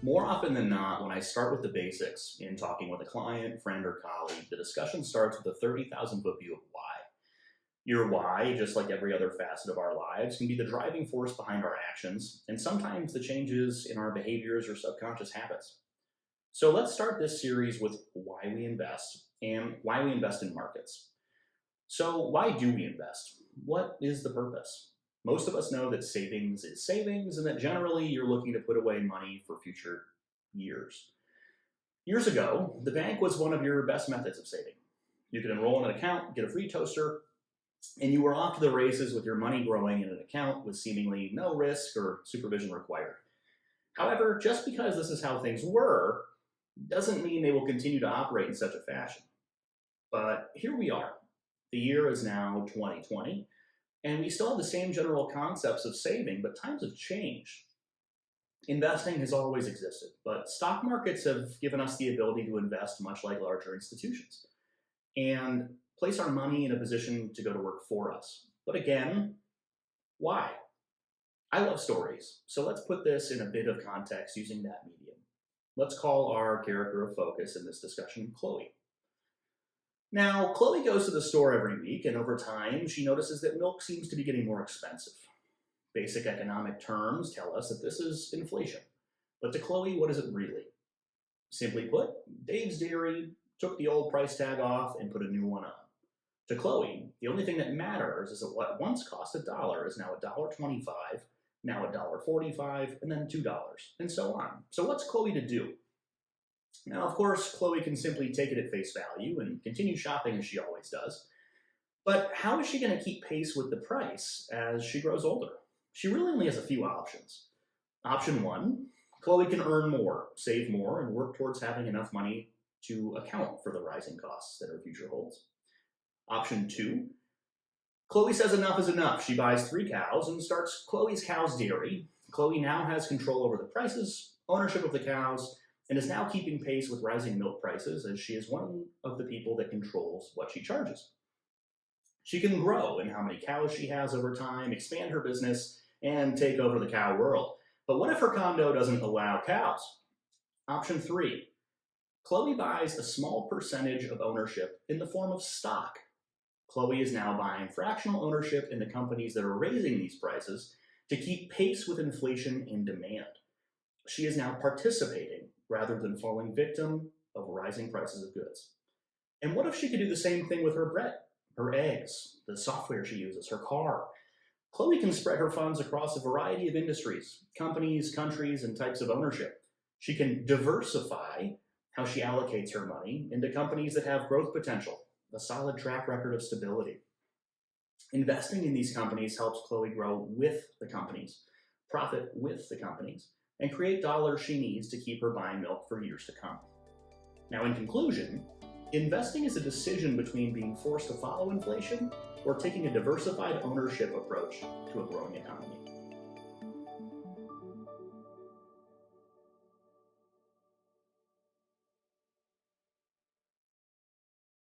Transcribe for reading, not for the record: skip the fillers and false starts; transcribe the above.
More often than not, when I start with the basics in talking with a client, friend, or colleague, the discussion starts with a 30,000-foot view of why. Your why, just like every other facet of our lives, can be the driving force behind our actions, and sometimes the changes in our behaviors or subconscious habits. So let's start this series with why we invest and why we invest in markets. So why do we invest? What is the purpose? Most of us know that savings is savings and that generally you're looking to put away money for future years. Years ago, the bank was one of your best methods of saving. You could enroll in an account, get a free toaster, and you were off to the races with your money growing in an account with seemingly no risk or supervision required. However, just because this is how things were, doesn't mean they will continue to operate in such a fashion. But here we are. The year is now 2020, and we still have the same general concepts of saving, but times have changed. Investing has always existed, but stock markets have given us the ability to invest much like larger institutions and place our money in a position to go to work for us. But again, why? I love stories, so let's put this in a bit of context using that medium. Let's call our character of focus in this discussion Chloe. Now, Chloe goes to the store every week, and over time, she notices that milk seems to be getting more expensive. Basic economic terms tell us that this is inflation. But to Chloe, what is it really? Simply put, Dave's Dairy took the old price tag off and put a new one on. To Chloe, the only thing that matters is that what once cost $1 is now $1.25, now $1.45, and then $2, and so on. So what's Chloe to do? Now, of course, Chloe can simply take it at face value and continue shopping as she always does. But how is she going to keep pace with the price as she grows older? She really only has a few options. Option one, Chloe can earn more, save more, and work towards having enough money to account for the rising costs that her future holds. Option two, Chloe says enough is enough. She buys 3 cows and starts Chloe's Cow's Dairy. Chloe now has control over the prices, ownership of the cows, and is now keeping pace with rising milk prices as she is one of the people that controls what she charges. She can grow in how many cows she has over time, expand her business, and take over the cow world. But what if her condo doesn't allow cows? Option 3, Chloe buys a small percentage of ownership in the form of stock. Chloe is now buying fractional ownership in the companies that are raising these prices to keep pace with inflation and demand. She is now participating rather than falling victim of rising prices of goods. And what if she could do the same thing with her bread, her eggs, the software she uses, her car? Chloe can spread her funds across a variety of industries, companies, countries, and types of ownership. She can diversify how she allocates her money into companies that have growth potential, a solid track record of stability. Investing in these companies helps Chloe grow with the companies, profit with the companies, and create dollars she needs to keep her buying milk for years to come. Now, in conclusion, investing is a decision between being forced to follow inflation or taking a diversified ownership approach to a growing economy.